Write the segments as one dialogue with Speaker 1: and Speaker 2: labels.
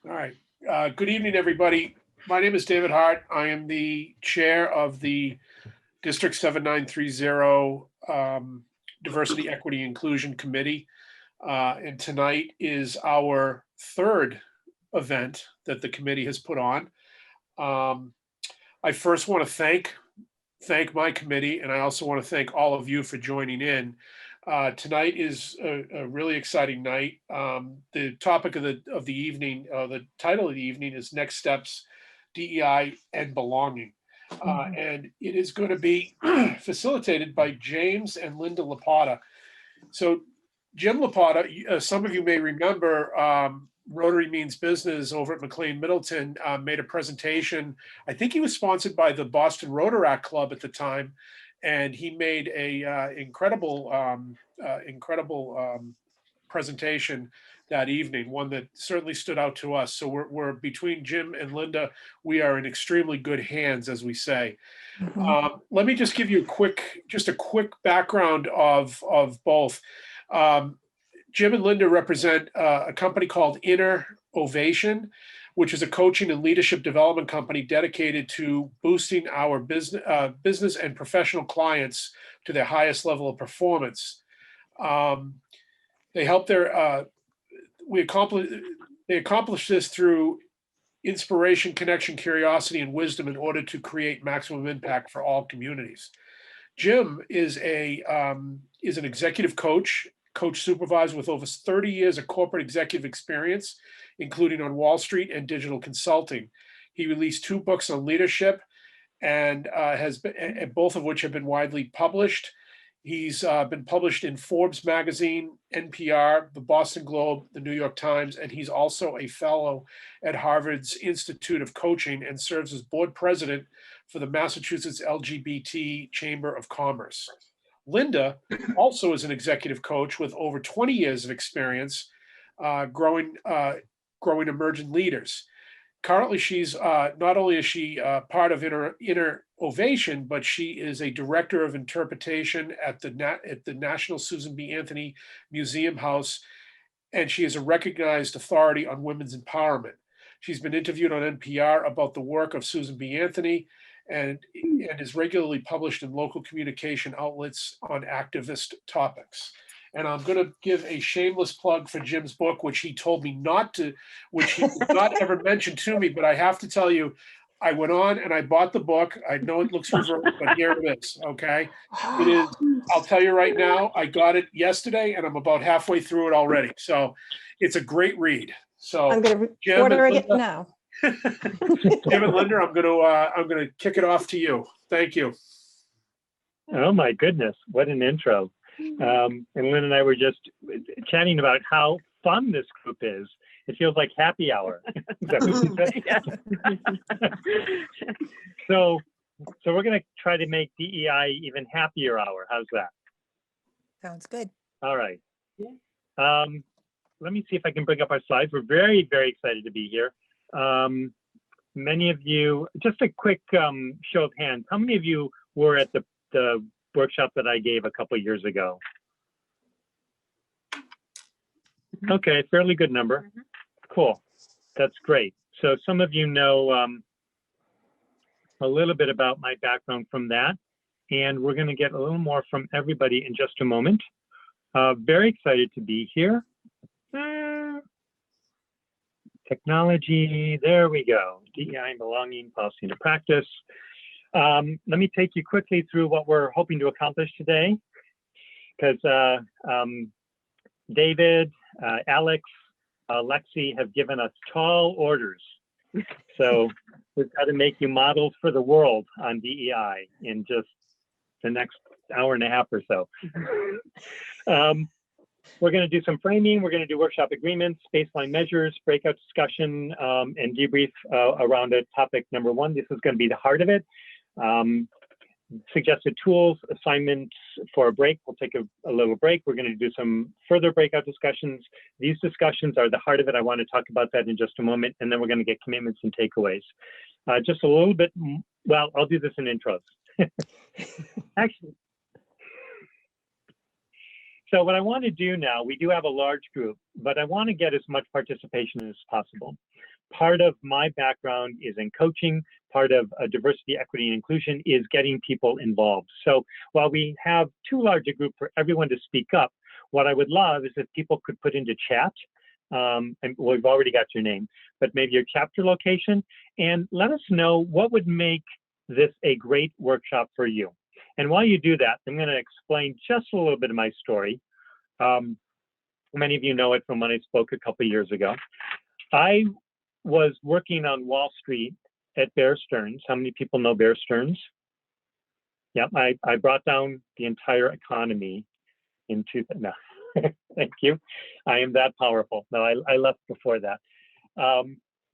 Speaker 1: All right. Good evening, everybody. My name is David Hart. I am the chair of the District 7930 Diversity, Equity, Inclusion Committee. And tonight is our third event that the committee has put on. I first want to thank my committee, and I also want to thank all of you for joining in. Tonight is a really exciting night. The topic of the evening, the title of the evening is Next Steps, DEI and Belonging. And it is going to be facilitated by James and Linda Lopata. So Jim Lopata, some of you may remember, Rotary Means Business over at McLean Middleton made a presentation. I think he was sponsored by the Boston Rotaract Club at the time, and he made a incredible presentation that evening, one that certainly stood out to us. So we're between Jim and Linda, we are in extremely good hands, as we say. Let me just give you a quick background of both. Jim and Linda represent a company called InnerOvation, which is a coaching and leadership development company dedicated to boosting our business and professional clients to their highest level of performance. They accomplish this through inspiration, connection, curiosity, and wisdom in order to create maximum impact for all communities. Jim is an executive coach supervisor with over 30 years of corporate executive experience, including on Wall Street and digital consulting. He released 2 books on leadership, and both of which have been widely published. He's been published in Forbes magazine, NPR, the Boston Globe, the New York Times, and he's also a fellow at Harvard's Institute of Coaching and serves as board president for the Massachusetts LGBT Chamber of Commerce. Linda also is an executive coach with over 20 years of experience growing emerging leaders. Currently, she's not only is she part of InnerOvation, but she is a director of interpretation at the National Susan B. Anthony Museum House, and she is a recognized authority on women's empowerment. She's been interviewed on NPR about the work of Susan B. Anthony, and is regularly published in local communication outlets on activist topics. And I'm going to give a shameless plug for Jim's book, which he told me which he did not ever mention to me, but I have to tell you, I went on and I bought the book. I know it looks reversed, but here it is, okay? It is, I'll tell you right now, I got it yesterday and I'm about halfway through it already. So it's a great read. So
Speaker 2: I'm going to order it now.
Speaker 1: Jim and Linda, I'm going to kick it off to you. Thank you.
Speaker 3: Oh my goodness, what an intro. And Lynn and I were just chatting about how fun this group is. It feels like happy hour. So we're going to try to make DEI even happier hour. How's that?
Speaker 2: Sounds good.
Speaker 3: All right. Let me see if I can bring up our slides. We're very, very excited to be here. Many of you, just a quick show of hands. How many of you were at the workshop that I gave a couple of years ago? Okay, fairly good number. Cool, that's great. So some of you know a little bit about my background from that, and we're going to get a little more from everybody in just a moment. Very excited to be here. Technology, there we go. DEI and Belonging, Policy into Practice. Let me take you quickly through what we're hoping to accomplish today, because David, Alex, Lexi have given us tall orders. So we've got to make you models for the world on DEI in just the next hour and a half or so. We're going to do some framing. We're going to do workshop agreements, baseline measures, breakout discussion, and debrief around it. Topic number 1. This is going to be the heart of it. Suggested tools, assignments for a break. We'll take a little break. We're going to do some further breakout discussions. These discussions are the heart of it. I want to talk about that in just a moment, and then we're going to get commitments and takeaways. Just a little bit, well, I'll do this in intros. Actually, so what I want to do now, we do have a large group, but I want to get as much participation as possible. part of my background is in coaching. Part of diversity, equity, and inclusion is getting people involved. So while we have too large a group for everyone to speak up, what I would love is if people could put into chat, and we've already got your name, but maybe your chapter location, and let us know what would make this a great workshop for you. And while you do that, I'm going to explain just a little bit of my story. Many of you know it from when I spoke a couple years ago. I was working on Wall Street at Bear Stearns. How many people know Bear Stearns? Yeah, I brought down the entire economy into, no, thank you. I am that powerful. No, I left before that.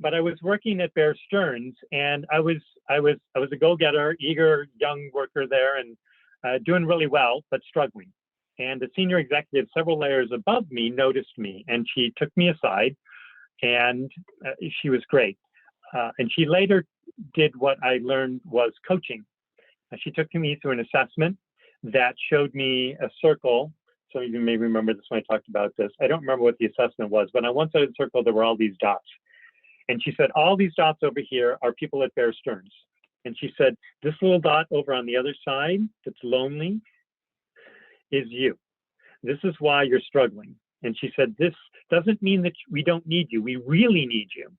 Speaker 3: But I was working at Bear Stearns, and I was a go-getter, eager young worker there, and doing really well, but struggling. And the senior executive, several layers above me, noticed me, and she took me aside, and she was great. And she later did what I learned was coaching. She took me through an assessment that showed me a circle. Some of you may remember this when I talked about this. I don't remember what the assessment was, but on one side of the circle, there were all these dots. And she said, all these dots over here are people at Bear Stearns. And she said, this little dot over on the other side that's lonely is you. This is why you're struggling. And she said, this doesn't mean that we don't need you. We really need you.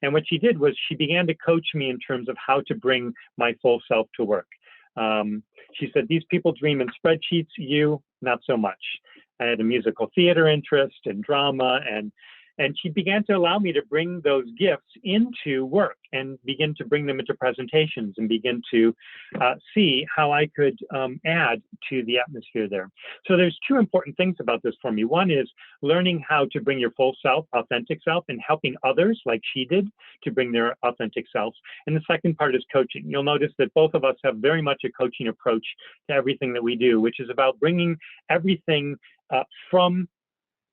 Speaker 3: And what she did was she began to coach me in terms of how to bring my full self to work. She said, these people dream in spreadsheets, you, not so much. I had a musical theater interest and drama, and she began to allow me to bring those gifts into work and begin to bring them into presentations and begin to see how I could add to the atmosphere there. So there's two important things about this for me. One is learning how to bring your full self, authentic self, and helping others like she did to bring their authentic selves. And the second part is coaching. You'll notice that both of us have very much a coaching approach to everything that we do, which is about bringing everything from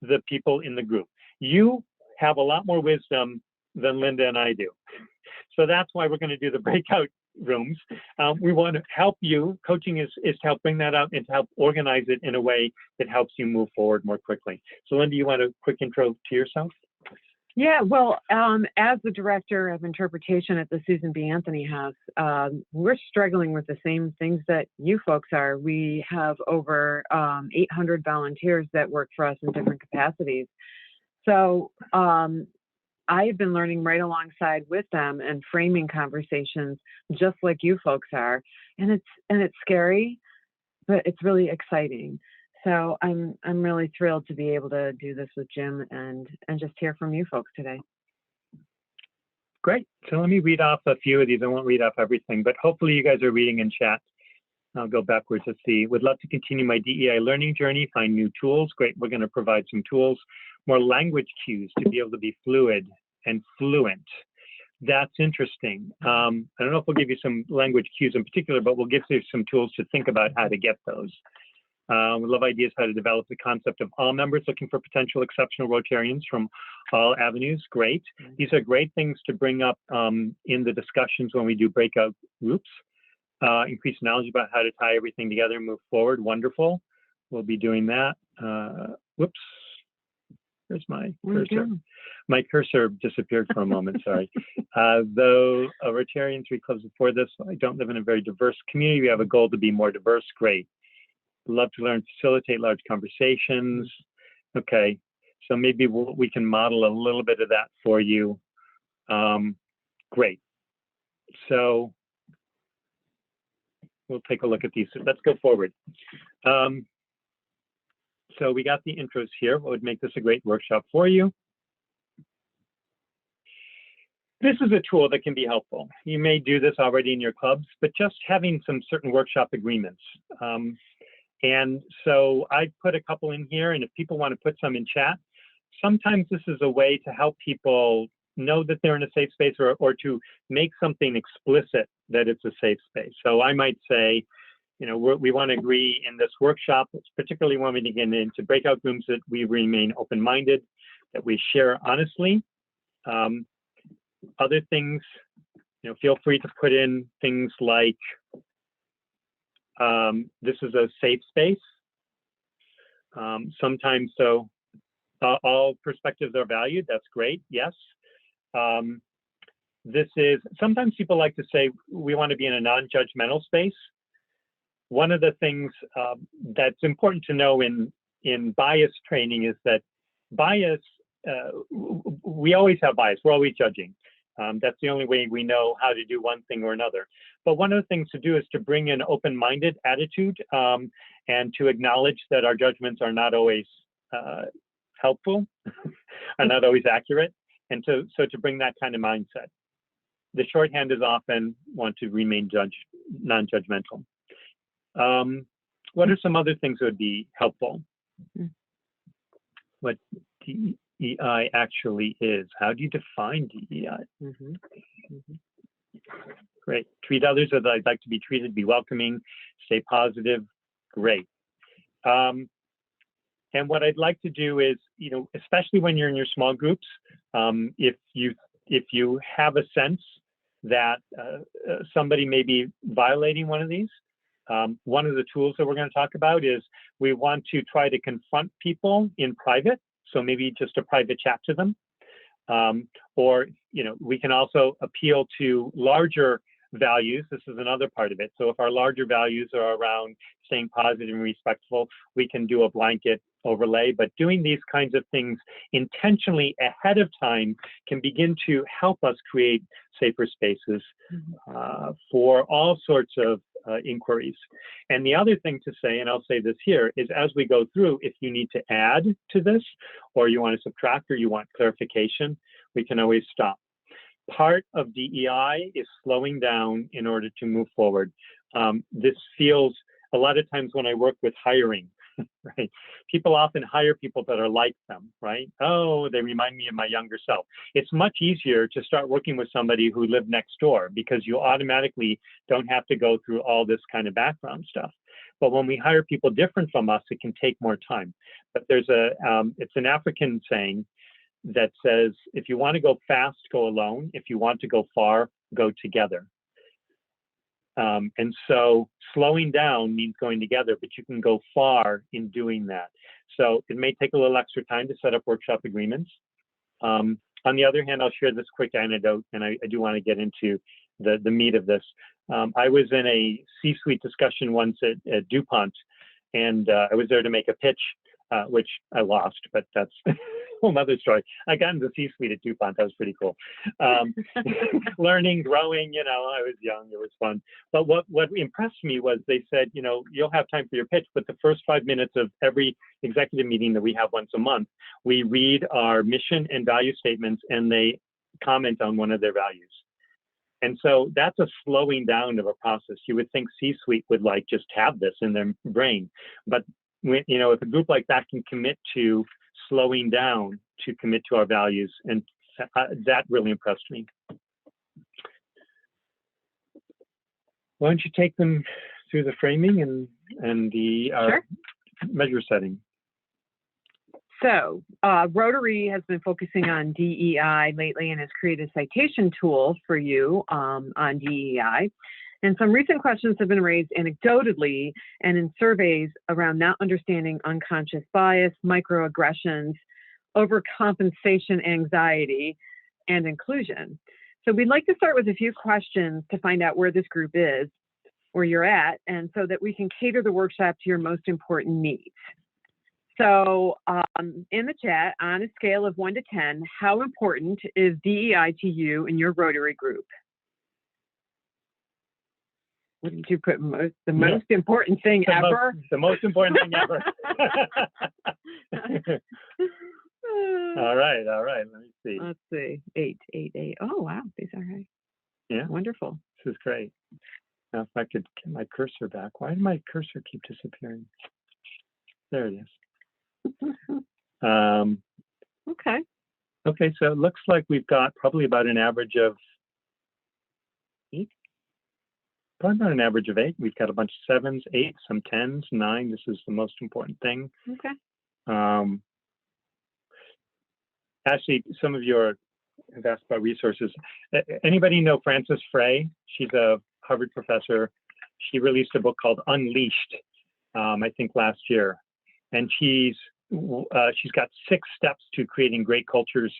Speaker 3: the people in the group. You have a lot more wisdom than Linda and I do. So that's why we're going to do the breakout rooms. We want to help you. Coaching is to help bring that out and to help organize it in a way that helps you move forward more quickly. So Linda, you want a quick intro to yourself?
Speaker 4: Yeah, well, as the director of interpretation at the Susan B. Anthony House, we're struggling with the same things that you folks are. We have over 800 volunteers that work for us in different capacities. So I've been learning right alongside with them and framing conversations just like you folks are. And it's scary, but it's really exciting. So I'm really thrilled to be able to do this with Jim and just hear from you folks today.
Speaker 3: Great. So let me read off a few of these. I won't read off everything, but hopefully you guys are reading in chat. I'll go backwards to see. Would love to continue my DEI learning journey, find new tools. Great, we're going to provide some tools. More language cues to be able to be fluid and fluent. That's interesting. I don't know if we'll give you some language cues in particular, but we'll give you some tools to think about how to get those. We love ideas how to develop the concept of all members looking for potential exceptional Rotarians from all avenues. Great. These are great things to bring up in the discussions when we do breakout groups. Increase knowledge about how to tie everything together and move forward. Wonderful. We'll be doing that. Whoops. Where's my cursor? My cursor disappeared for a moment, sorry. Though a Rotarian, 3 clubs before this, I don't live in a very diverse community. We have a goal to be more diverse. Great. Love to learn, facilitate large conversations. Okay, so maybe we can model a little bit of that for you. Great. So we'll take a look at these. Let's go forward. So we got the intros here. What would make this a great workshop for you? This is a tool that can be helpful. You may do this already in your clubs, but just having some certain workshop agreements. And so I put a couple in here, and if people want to put some in chat, sometimes this is a way to help people know that they're in a safe space or to make something explicit that it's a safe space. So I might say, you know, we want to agree in this workshop, particularly when we get into breakout rooms, that we remain open-minded, that we share honestly. Other things, you know, feel free to put in things like, this is a safe space. Sometimes, so all perspectives are valued. That's great. Yes. This is, sometimes people like to say we want to be in a non-judgmental space. One of the things that's important to know in bias training is that bias, we always have bias, we're always judging. That's the only way we know how to do one thing or another. But one of the things to do is to bring an open-minded attitude and to acknowledge that our judgments are not always helpful, are not always accurate. And so to bring that kind of mindset. The shorthand is often want to remain non-judgmental. What are some other things that would be helpful? What DEI actually is. How do you define DEI? Great. Treat others as I'd like to be treated, be welcoming, stay positive. Great. And what I'd like to do is, especially when you're in your small groups, if you have a sense that somebody may be violating one of these, one of the tools that we're going to talk about is we want to try to confront people in private. So maybe just a private chat to them. Or, we can also appeal to larger values. This is another part of it. So if our larger values are around staying positive and respectful, we can do a blanket overlay. But doing these kinds of things intentionally ahead of time can begin to help us create safer spaces for all sorts of inquiries. And the other thing to say, and I'll say this here, is as we go through, if you need to add to this, or you want to subtract, or you want clarification, we can always stop. Part of DEI is slowing down in order to move forward. This feels, a lot of times when I work with hiring, right? People often hire people that are like them, right? Oh, they remind me of my younger self. It's much easier to start working with somebody who lived next door because you automatically don't have to go through all this kind of background stuff. But when we hire people different from us, it can take more time. But there's it's an African saying that says, if you want to go fast, go alone. If you want to go far, go together. And so slowing down means going together, but you can go far in doing that. So it may take a little extra time to set up workshop agreements. On the other hand, I'll share this quick anecdote, and I do want to get into the meat of this. I was in a C-suite discussion once at DuPont, and I was there to make a pitch, which I lost, but that's a whole other story. I got into the C-suite at DuPont. That was pretty cool. Learning, growing, I was young. It was fun. But what impressed me was they said, you'll have time for your pitch, but the first 5 minutes of every executive meeting that we have once a month, we read our mission and value statements, and they comment on one of their values. And so that's a slowing down of a process. You would think C-suite would just have this in their brain. But if a group like that can commit to slowing down to commit to our values, and that really impressed me. Why don't you take them through the framing and the
Speaker 4: Sure.
Speaker 3: measure setting?
Speaker 4: So Rotary has been focusing on DEI lately and has created a citation tool for you on DEI. And some recent questions have been raised anecdotally and in surveys around not understanding unconscious bias, microaggressions, overcompensation anxiety, and inclusion. So we'd like to start with a few questions to find out where this group is, where you're at, and so that we can cater the workshop to your most important needs. So in the chat, on a scale of 1 to 10, how important is DEI to you in your Rotary group? What did you put? The most important thing ever?
Speaker 3: The most important thing ever. All right. Let me see.
Speaker 4: Let's see. 8. Oh, wow. These are right.
Speaker 3: Yeah.
Speaker 4: Wonderful.
Speaker 3: This is great. Now, if I could get my cursor back. Why did my cursor keep disappearing? There it is.
Speaker 4: Okay.
Speaker 3: Okay, so it looks like we've got probably about an average of 8. Probably about an average of 8. We've got a bunch of 7s, 8s, some 10s, 9. This is the most important thing.
Speaker 4: Okay.
Speaker 3: Actually, some of you have asked about resources. Anybody know Frances Frey? She's a Harvard professor. She released a book called Unleashed, I think last year. And she's she's got 6 steps to creating great cultures.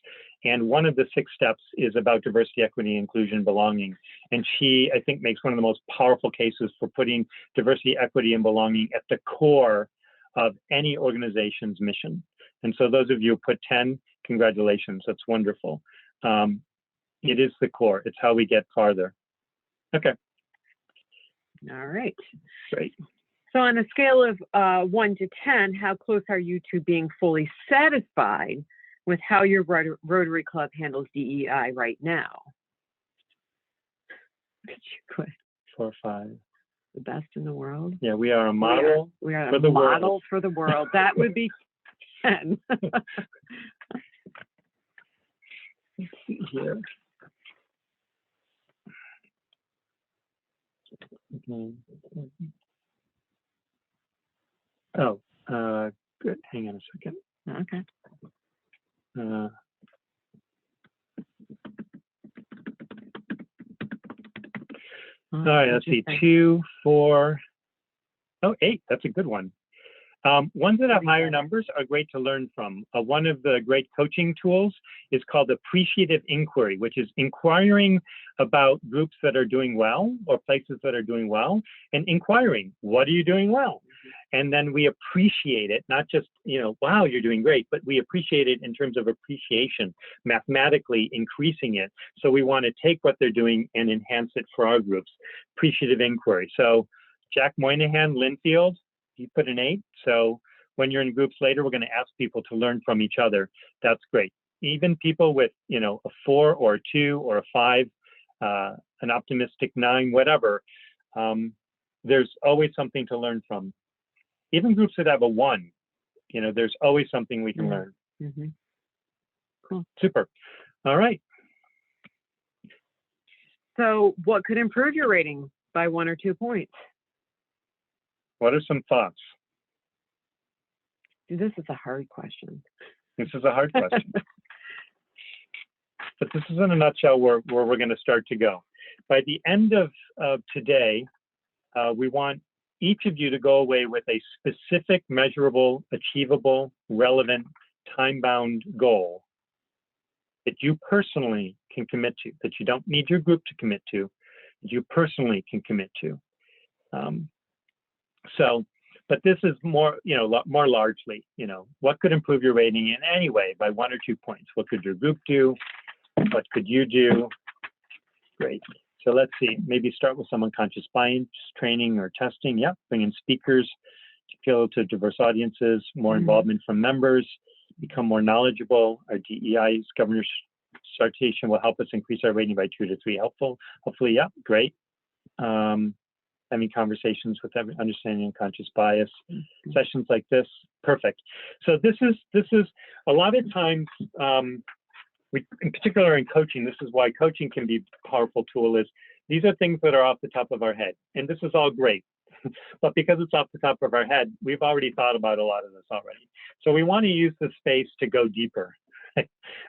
Speaker 3: And one of the 6 steps is about diversity, equity, inclusion, belonging. And she, I think, makes one of the most powerful cases for putting diversity, equity, and belonging at the core of any organization's mission. And so those of you who put 10, congratulations, that's wonderful. It is the core, it's how we get farther. Okay.
Speaker 4: All right.
Speaker 3: Great.
Speaker 4: So on a scale of 1 to 10, how close are you to being fully satisfied with how your Rotary Club handles DEI right now? Could you put
Speaker 3: 4 or 5.
Speaker 4: the best in the world?
Speaker 3: Yeah, we are a model.
Speaker 4: We are
Speaker 3: for
Speaker 4: a
Speaker 3: the
Speaker 4: model
Speaker 3: world.
Speaker 4: for the world. That would be 10.
Speaker 3: Let's see here. Oh, good. Hang on a second.
Speaker 4: Okay.
Speaker 3: All right, let's see. 2, 4. Oh, 8. That's a good one. Ones that have higher numbers are great to learn from. One of the great coaching tools is called appreciative inquiry, which is inquiring about groups that are doing well or places that are doing well, and inquiring, what are you doing well? And then we appreciate it, not just, wow, you're doing great, but we appreciate it in terms of appreciation, mathematically increasing it. So we want to take what they're doing and enhance it for our groups. Appreciative inquiry. So Jack Moynihan, Linfield, you put an 8. So when you're in groups later, we're going to ask people to learn from each other. That's great. Even people with, a 4 or a 2 or a 5, an optimistic 9, whatever, there's always something to learn from. Even groups that have a 1, there's always something we can learn.
Speaker 4: Mm-hmm. Cool.
Speaker 3: Super. All right.
Speaker 4: So what could improve your rating by 1 or 2 points?
Speaker 3: What are some thoughts?
Speaker 4: This is a hard question.
Speaker 3: This is a hard question. But this is in a nutshell where we're going to start to go. By the end of today, we want each of you to go away with a specific, measurable, achievable, relevant, time-bound goal that you personally can commit to, that you don't need your group to commit to, that you personally can commit to. But this is more, more largely, what could improve your rating in any way by 1 or 2 points? What could your group do? What could you do? Great. So let's see, maybe start with some unconscious bias training or testing. Yep, bring in speakers to appeal to diverse audiences, more involvement from members, become more knowledgeable. Our DEI's governor's citation will help us increase our rating by 2 to 3. Hopefully, yeah, great. Having conversations with understanding unconscious bias, sessions like this, perfect. So this is a lot of times, in particular in coaching, this is why coaching can be a powerful tool, is these are things that are off the top of our head. And this is all great. But because it's off the top of our head, we've already thought about a lot of this already. So we want to use this space to go deeper.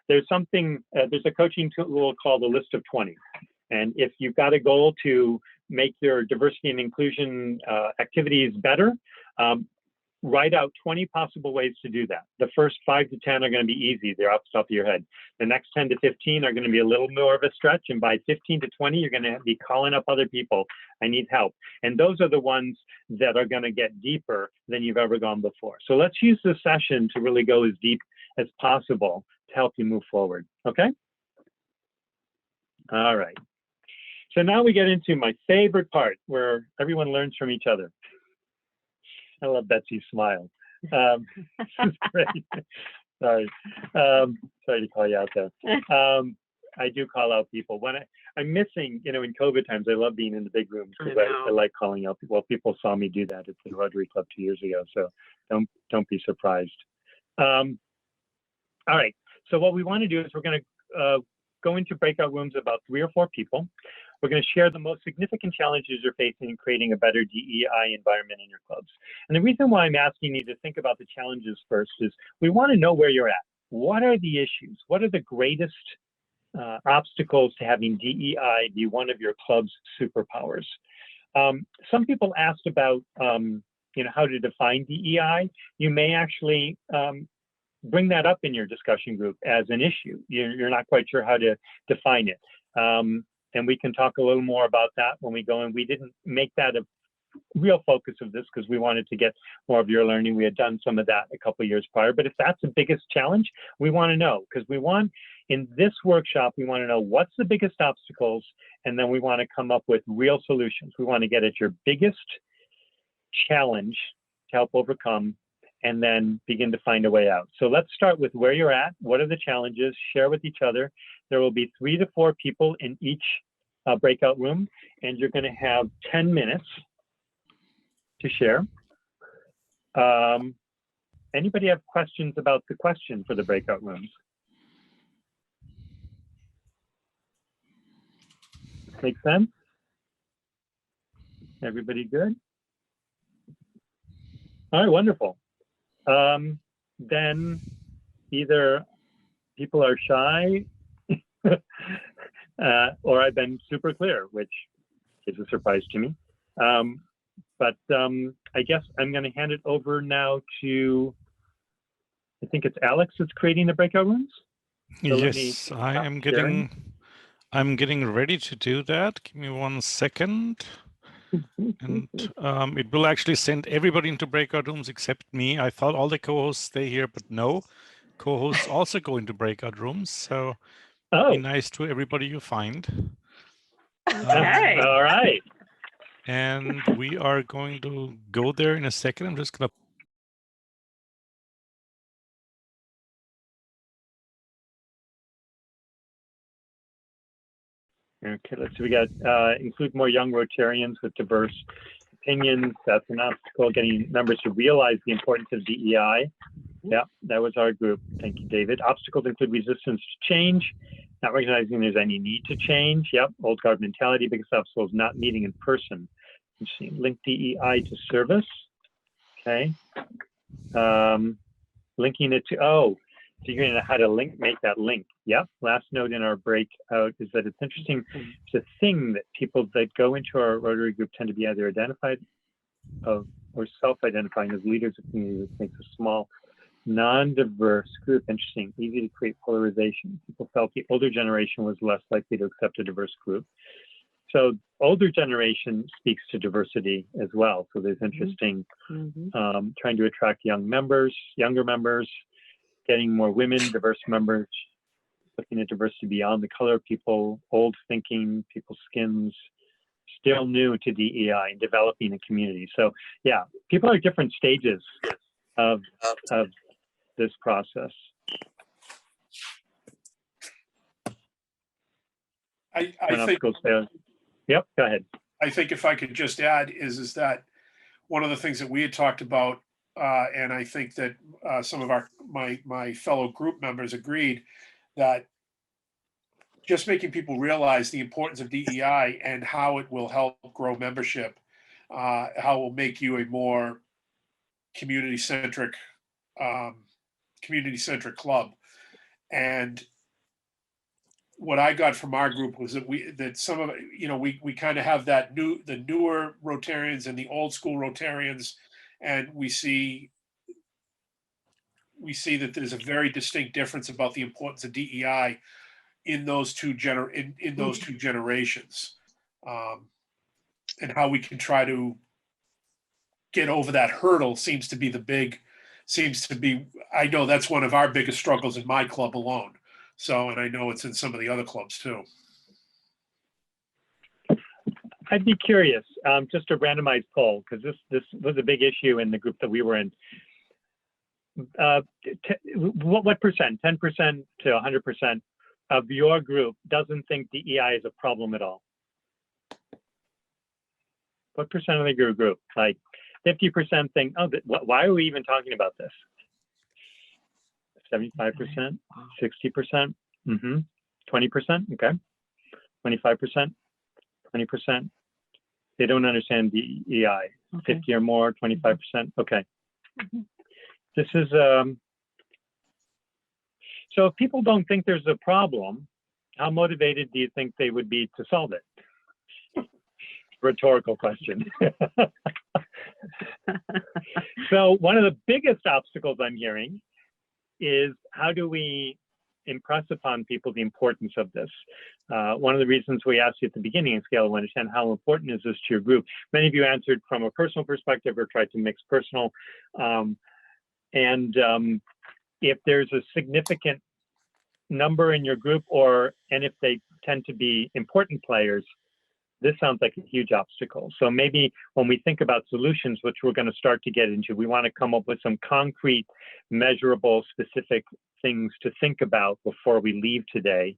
Speaker 3: There's a coaching tool called the list of 20. And if you've got a goal to make your diversity and inclusion activities better, write out 20 possible ways to do that. The first 5 to 10 are going to be easy. They're off the top of your head. The next 10 to 15 are going to be a little more of a stretch. And by 15 to 20, you're going to be calling up other people. I need help. And those are the ones that are going to get deeper than you've ever gone before. So let's use this session to really go as deep as possible to help you move forward. Okay? All right. So now we get into my favorite part where everyone learns from each other. I love Betsy's smile. This is great. Sorry. Sorry to call you out there. I do call out people. When I'm missing, in COVID times, I love being in the big rooms because I like calling out people. Well, people saw me do that at the Rotary Club 2 years ago, so don't be surprised. All right. So what we want to do is we're going to go into breakout rooms about 3 or 4 people. We're going to share the most significant challenges you're facing in creating a better DEI environment in your clubs. And the reason why I'm asking you to think about the challenges first is we want to know where you're at. What are the issues? What are the greatest obstacles to having DEI be one of your club's superpowers? Some people asked about how to define DEI, you may actually bring that up in your discussion group as an issue. You're not quite sure how to define it. And we can talk a little more about that when we go in. We didn't make that a real focus of this because we wanted to get more of your learning. We had done some of that a couple of years prior, but if that's the biggest challenge, we want to know, because in this workshop, we want to know what's the biggest obstacles, and then we want to come up with real solutions. We want to get at your biggest challenge to help overcome, and then begin to find a way out. So let's start with where you're at. What are the challenges? Share with each other. There will be 3 to 4 people in each breakout room, and you're going to have 10 minutes to share. Anybody have questions about the question for the breakout rooms? Make sense? Everybody good? All right, wonderful. Then either people are shy or I've been super clear, which is a surprise to me. But I guess I'm going to hand it over now to, I think it's Alex that's creating the breakout rooms. So
Speaker 5: yes, I'm getting ready to do that. Give me 1 second. And it will actually send everybody into breakout rooms except me. I thought all the co-hosts stay here, but no. Co-hosts also go into breakout rooms. So be nice to everybody you find.
Speaker 4: Okay.
Speaker 3: All right.
Speaker 5: And we are going to go there in a second. I'm just going to
Speaker 3: Okay, let's see. We got include more young Rotarians with diverse opinions. That's an obstacle. Getting members to realize the importance of DEI. Yeah, that was our group. Thank you, David. Obstacles include resistance to change, not recognizing there's any need to change. Yep, old guard mentality. Biggest obstacle is not meeting in person. Interesting. Link DEI to service. Okay. Linking it to, figuring out how to make that link. Yep. Last note in our breakout is that it's interesting. It's a thing that people that go into our Rotary group tend to be either identified or self-identifying as leaders of communities. It makes a small, non-diverse group. Interesting. Easy to create polarization. People felt the older generation was less likely to accept a diverse group. So older generation speaks to diversity as well. So there's interesting, trying to attract younger members, getting more women, diverse members, looking at diversity beyond the color of people, old thinking, people's skins, still new to DEI and developing a community. So yeah, people are at different stages of this process.
Speaker 1: I think,
Speaker 3: yep, go ahead.
Speaker 1: I think if I could just add is that one of the things that we had talked about, and I think that some of my fellow group members agreed, that just making people realize the importance of DEI and how it will help grow membership, how it will make you a more community-centric club. And what I got from our group was that we kind of have the newer Rotarians and the old school Rotarians, and we see that there's a very distinct difference about the importance of DEI in those two generations, and how we can try to get over that hurdle seems to be I know that's one of our biggest struggles in my club alone. So, and I know it's in some of the other clubs too.
Speaker 3: I'd be curious, just a randomized poll, because this was a big issue in the group that we were in. What percent, 10% to 100% of your group doesn't think DEI is a problem at all? What percent of your group? Like 50% think, why are we even talking about this? 75%, 60%, 20%, okay. 25%, 20%. They don't understand DEI. 50 or more, 25%, okay. This is, so if people don't think there's a problem, how motivated do you think they would be to solve it? Rhetorical question. So one of the biggest obstacles I'm hearing is how do we impress upon people the importance of this? One of the reasons we asked you at the beginning, in scale of 1 to 10, how important is this to your group? Many of you answered from a personal perspective or tried to mix personal. If there's a significant number in your group, and if they tend to be important players, this sounds like a huge obstacle. So maybe when we think about solutions, which we're going to start to get into, we want to come up with some concrete, measurable, specific things to think about before we leave today.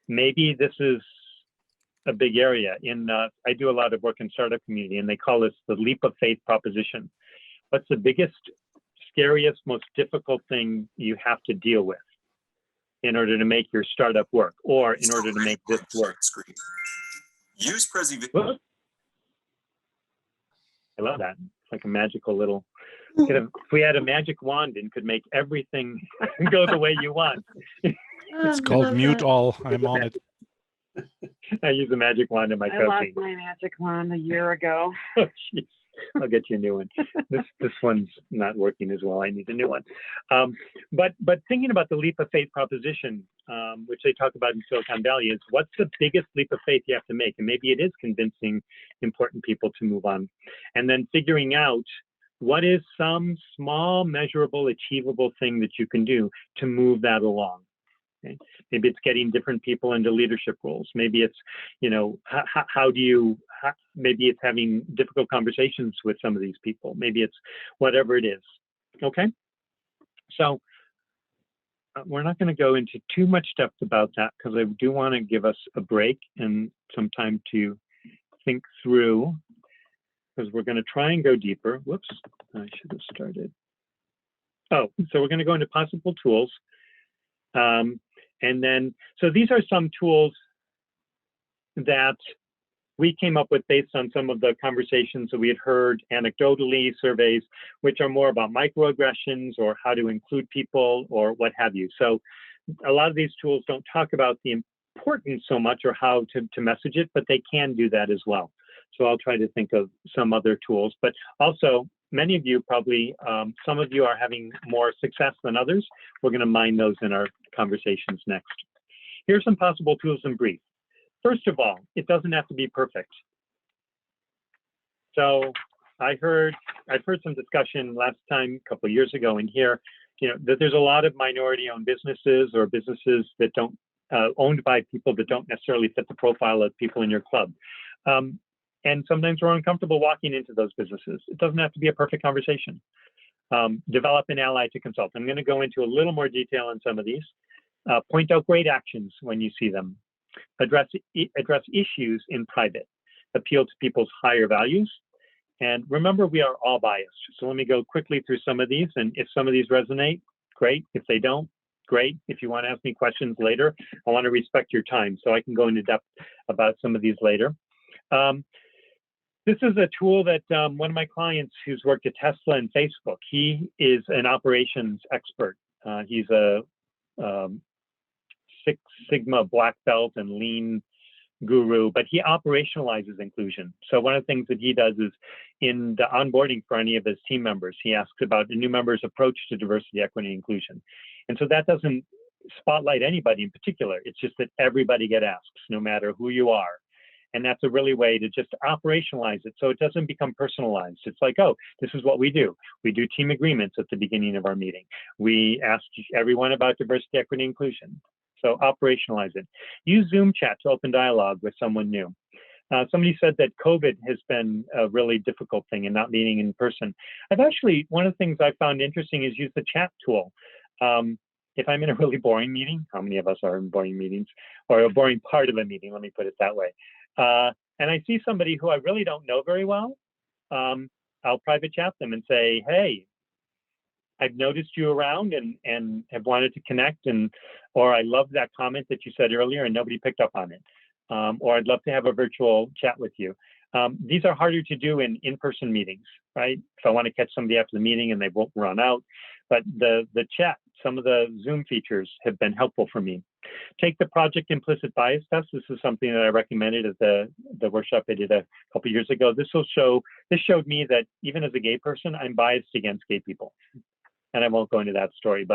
Speaker 3: Maybe this is a big area. I do a lot of work in startup community, and they call this the leap of faith proposition. What's the biggest, scariest, most difficult thing you have to deal with in order to make your startup work, or in order to make this work?
Speaker 6: Use Prezi.
Speaker 3: I love that. It's like a magical little, if we had a magic wand and could make everything go the way you want.
Speaker 5: It's called mute all. I'm on it.
Speaker 3: I use a magic wand in my
Speaker 4: I lost
Speaker 3: coaching.
Speaker 4: my magic wand a year ago.
Speaker 3: Oh, geez. I'll get you a new one. This one's not working as well. I need a new one. But thinking about the leap of faith proposition, which they talk about in Silicon Valley, is what's the biggest leap of faith you have to make? And maybe it is convincing important people to move on. And then figuring out what is some small, measurable, achievable thing that you can do to move that along. Okay? Maybe it's getting different people into leadership roles. Maybe it's, maybe it's having difficult conversations with some of these people. Maybe it's whatever it is. Okay. So we're not going to go into too much depth about that because I do want to give us a break and some time to think through, because we're going to try and go deeper. Whoops, I should have started. Oh, so we're going to go into possible tools. And then, so these are some tools that we came up with based on some of the conversations that we had heard anecdotally, surveys, which are more about microaggressions or how to include people or what have you. So a lot of these tools don't talk about the importance so much or how to message it, but they can do that as well. So I'll try to think of some other tools, but also many of you probably, some of you are having more success than others. We're going to mine those in our conversations next. Here's some possible tools in brief. First of all, it doesn't have to be perfect. So I've heard some discussion last time, a couple of years ago in here, that there's a lot of minority-owned businesses or businesses that don't, owned by people that don't necessarily fit the profile of people in your club. And sometimes we're uncomfortable walking into those businesses. It doesn't have to be a perfect conversation. Develop an ally to consult. I'm going to go into a little more detail on some of these. Point out great actions when you see them. Address issues in private. Appeal to people's higher values. And remember, we are all biased. So let me go quickly through some of these. And if some of these resonate, great. If they don't, great. If you want to ask me questions later, I want to respect your time so I can go into depth about some of these later. This is a tool that one of my clients who's worked at Tesla and Facebook, he is an operations expert. He's a Six Sigma black belt and lean guru, but he operationalizes inclusion. So one of the things that he does is in the onboarding for any of his team members, he asks about a new member's approach to diversity, equity, and inclusion. And so that doesn't spotlight anybody in particular. It's just that everybody gets asked, no matter who you are. And that's a really way to just operationalize it so it doesn't become personalized. It's like, oh, this is what we do. We do team agreements at the beginning of our meeting. We ask everyone about diversity, equity, and inclusion. So operationalize it. Use Zoom chat to open dialogue with someone new. Somebody said that COVID has been a really difficult thing and not meeting in person. One of the things I found interesting is use the chat tool. If I'm in a really boring meeting, how many of us are in boring meetings, or a boring part of a meeting, let me put it that way. And I see somebody who I really don't know very well, I'll private chat them and say, hey, I've noticed you around and have wanted to connect, or I love that comment that you said earlier and nobody picked up on it. Or I'd love to have a virtual chat with you. These are harder to do in in-person meetings, right? If I want to catch somebody after the meeting and they won't run out, but the chat, some of the Zoom features have been helpful for me. Take the project implicit bias test. This is something that I recommended at the workshop I did a couple years ago. This showed me that even as a gay person, I'm biased against gay people. And I won't go into that story,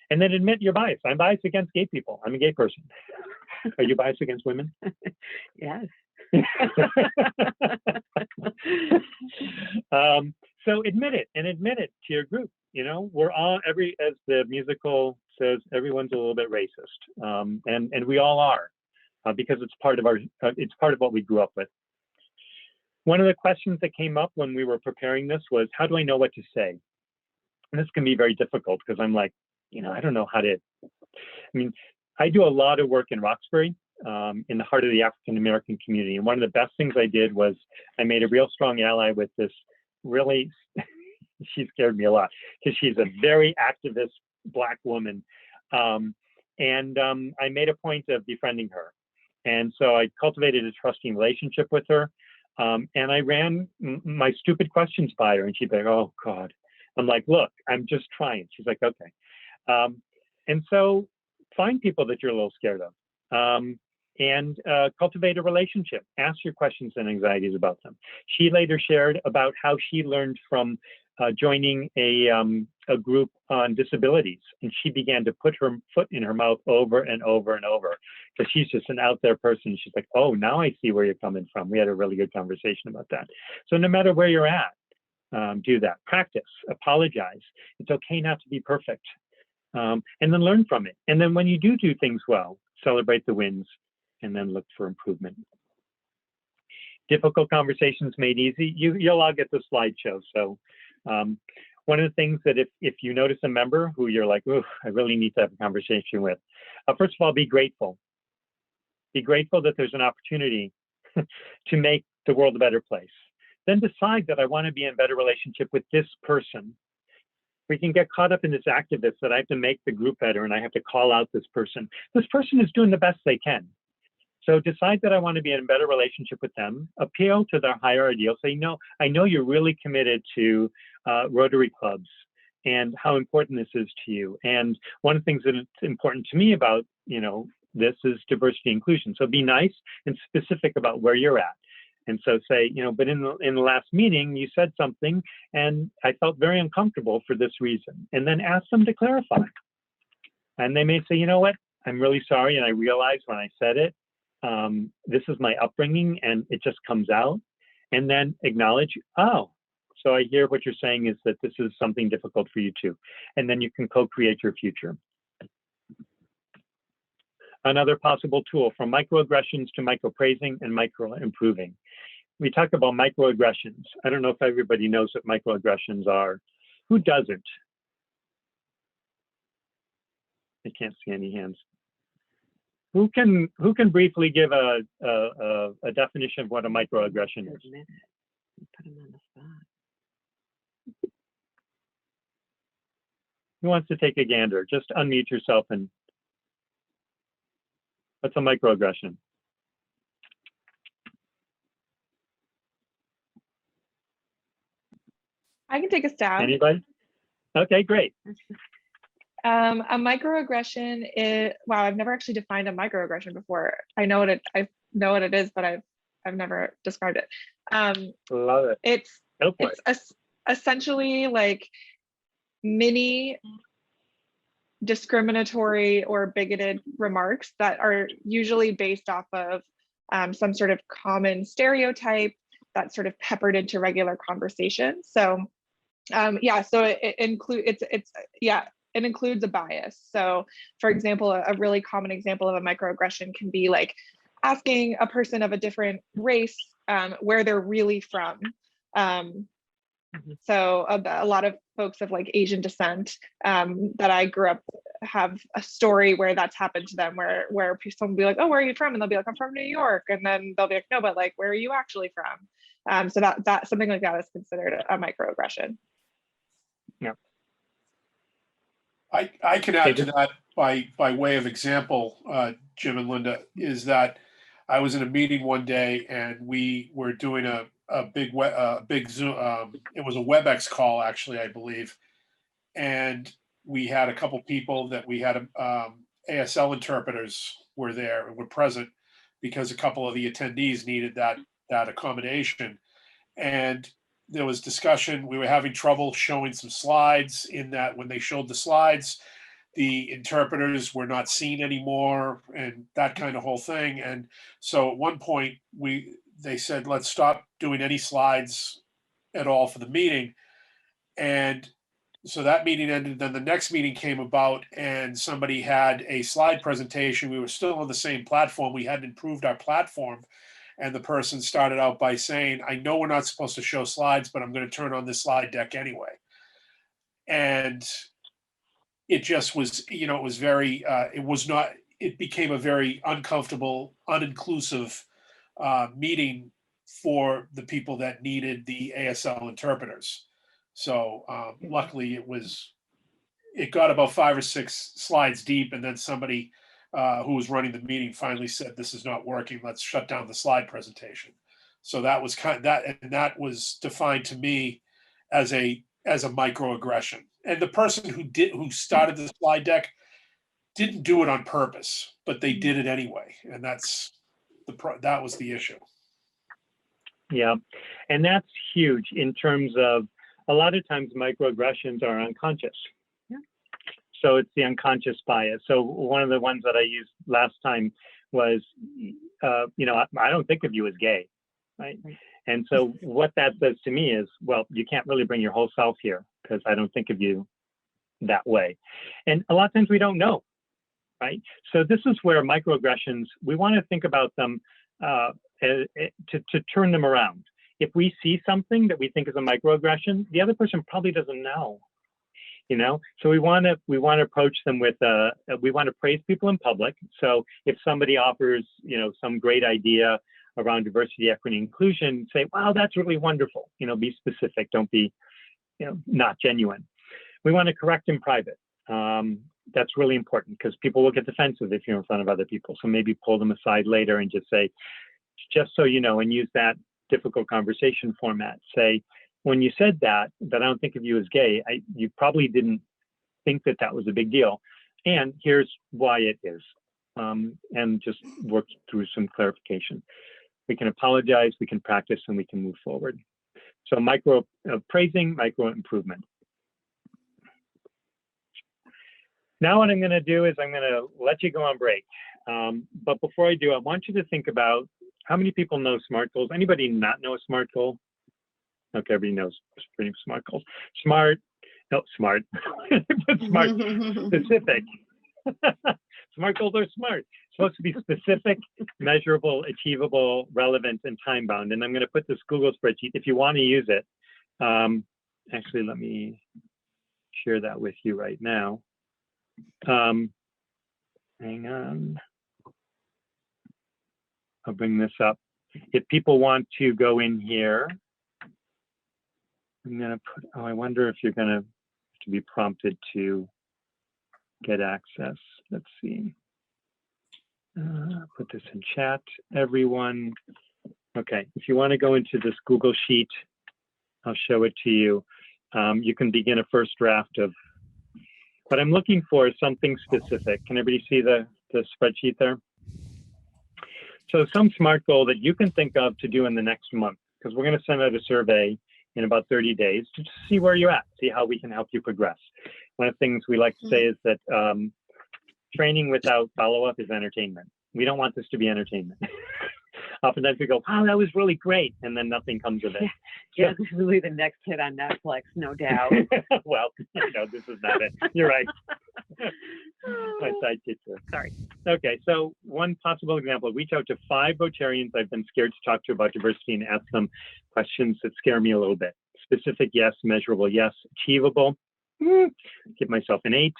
Speaker 3: and then admit you're biased. I'm biased against gay people. I'm a gay person. Are you biased against women?
Speaker 4: Yes.
Speaker 3: So admit it, and admit it to your group. You know, we're all as the musical says, everyone's a little bit racist, and we all are, because it's part of it's part of what we grew up with. One of the questions that came up when we were preparing this was, how do I know what to say? And this can be very difficult because I'm like, I don't know how to. I mean, I do a lot of work in Roxbury, in the heart of the African American community, and one of the best things I did was I made a real strong ally with this really. She scared me a lot because she's a very activist Black woman. And I made a point of befriending her. And so I cultivated a trusting relationship with her. And I ran my stupid questions by her, and she'd be like, oh God. I'm like, look, I'm just trying. She's like, okay. And so find people that you're a little scared of. And cultivate a relationship. Ask your questions and anxieties about them. She later shared about how she learned from joining a group on disabilities, and she began to put her foot in her mouth over and over and over, because she's just an out there person. She's like, oh, now I see where you're coming from. We had a really good conversation about that. So no matter where you're at, do that. Practice, apologize. It's okay not to be perfect. And then learn from it. And then when you do things well, celebrate the wins, and then look for improvement. Difficult conversations made easy. You'll all get the slideshow. So one of the things that if you notice a member who you're like, oh, I really need to have a conversation with, first of all, be grateful. Be grateful that there's an opportunity to make the world a better place. Then decide that I want to be in a better relationship with this person. We can get caught up in this activist that I have to make the group better and I have to call out this person. This person is doing the best they can. So decide that I want to be in a better relationship with them, appeal to their higher ideals. Say, no, I know you're really committed to Rotary clubs and how important this is to you. And one of the things that is important to me about, this is diversity inclusion. So be nice and specific about where you're at. And so say, but in the last meeting, you said something and I felt very uncomfortable for this reason. And then ask them to clarify. And they may say, you know what, I'm really sorry. And I realized when I said it, this is my upbringing and it just comes out. And then acknowledge, oh, so I hear what you're saying is that this is something difficult for you too. And then you can co-create your future. Another possible tool, from microaggressions to micropraising and micro-improving. We talk about microaggressions. I don't know if everybody knows what microaggressions are. Who doesn't? I can't see any hands. Who can briefly give a definition of what a microaggression is?
Speaker 4: Put him on the spot.
Speaker 3: Who wants to take a gander? Just unmute yourself and. What's a microaggression?
Speaker 7: I can take a stab.
Speaker 3: Anybody? Okay, great.
Speaker 7: A microaggression is, wow, I've never actually defined a microaggression before. I know what it is, but I've never described it.
Speaker 3: Love it.
Speaker 7: It's essentially like mini discriminatory or bigoted remarks that are usually based off of some sort of common stereotype that's sort of peppered into regular conversation. So so it includes a bias. So for example, a really common example of a microaggression can be like asking a person of a different race where they're really from. So a lot of folks of like Asian descent that I grew up have a story where that's happened to them, where someone will be like, oh, where are you from? And they'll be like, I'm from New York. And then they'll be like, no, but like, where are you actually from? So that something like that is considered a microaggression.
Speaker 3: Yeah.
Speaker 1: I can add to that by way of example, Jim and Linda, is that I was in a meeting one day and we were doing a big Zoom. It was a WebEx call, actually, I believe, and we had a couple people that we had ASL interpreters were there and were present because a couple of the attendees needed that accommodation. And there was discussion. We were having trouble showing some slides, in that when they showed the slides, the interpreters were not seen anymore, and that kind of whole thing. And so at one point they said, let's stop doing any slides at all for the meeting. And so that meeting ended. Then the next meeting came about, and somebody had a slide presentation. We were still on the same platform. We hadn't improved our platform. And the person started out by saying, I know we're not supposed to show slides, but I'm going to turn on this slide deck anyway. And it just was, it was very, it became a very uncomfortable, uninclusive meeting for the people that needed the ASL interpreters. So luckily it got about 5 or 6 slides deep, and then somebody who was running the meeting finally said, this is not working, let's shut down the slide presentation. So that was that was defined to me as a microaggression. And the person who started the slide deck didn't do it on purpose, but they did it anyway. And that was the issue.
Speaker 3: Yeah, and that's huge in terms of, a lot of times microaggressions are unconscious. Yeah. So it's the unconscious bias. So one of the ones that I used last time was, I don't think of you as gay, right? And so what that says to me is, well, you can't really bring your whole self here because I don't think of you that way. And a lot of times we don't know, right? So this is where microaggressions, we want to think about them to turn them around. If we see something that we think is a microaggression, the other person probably doesn't know, So we want to approach them with we want to praise people in public. So if somebody offers, some great idea around diversity, equity, and inclusion, say, wow, that's really wonderful. Be specific. Don't be, not genuine. We want to correct in private. That's really important because people will get defensive if you're in front of other people. So maybe pull them aside later and just say, just so you know, and use that difficult conversation format. Say, when you said that I don't think of you as gay, you probably didn't think that was a big deal. And here's why it is. And just work through some clarification. We can apologize, we can practice, and we can move forward. So micro praising, micro improvement. Now what I'm going to do is I'm going to let you go on break. But before I do, I want you to think about how many people know SMART goals. Anybody not know a SMART goal? Okay, everybody knows pretty SMART goals. Smart. Smart, specific. SMART goals are smart. It's supposed to be specific, measurable, achievable, relevant, and time bound. And I'm going to put this Google spreadsheet if you want to use it. Actually, let me share that with you right now. Hang on. I'll bring this up. If people want to go in here, I'm going to put, I wonder if you're going to be prompted to get access. Let's see. Put this in chat, everyone. Okay, if you want to go into this Google Sheet, I'll show it to you. You can begin a first draft of, what I'm looking for is something specific. Can everybody see the spreadsheet there? So some SMART goal that you can think of to do in the next month, because we're going to send out a survey in about 30 days to see where you're at, see how we can help you progress. One of the things we like to say is that training without follow-up is entertainment. We don't want this to be entertainment. Oftentimes we go, wow, that was really great, and then nothing comes of it.
Speaker 4: Yeah, this is really the next hit on Netflix, no doubt.
Speaker 3: Well, this is not it. You're right. My sidekick here.
Speaker 4: Sorry.
Speaker 3: Okay, so one possible example, reach out to 5 Rotarians I've been scared to talk to about diversity and ask them questions that scare me a little bit. Specific, yes. Measurable, yes. Achievable, give myself an 8.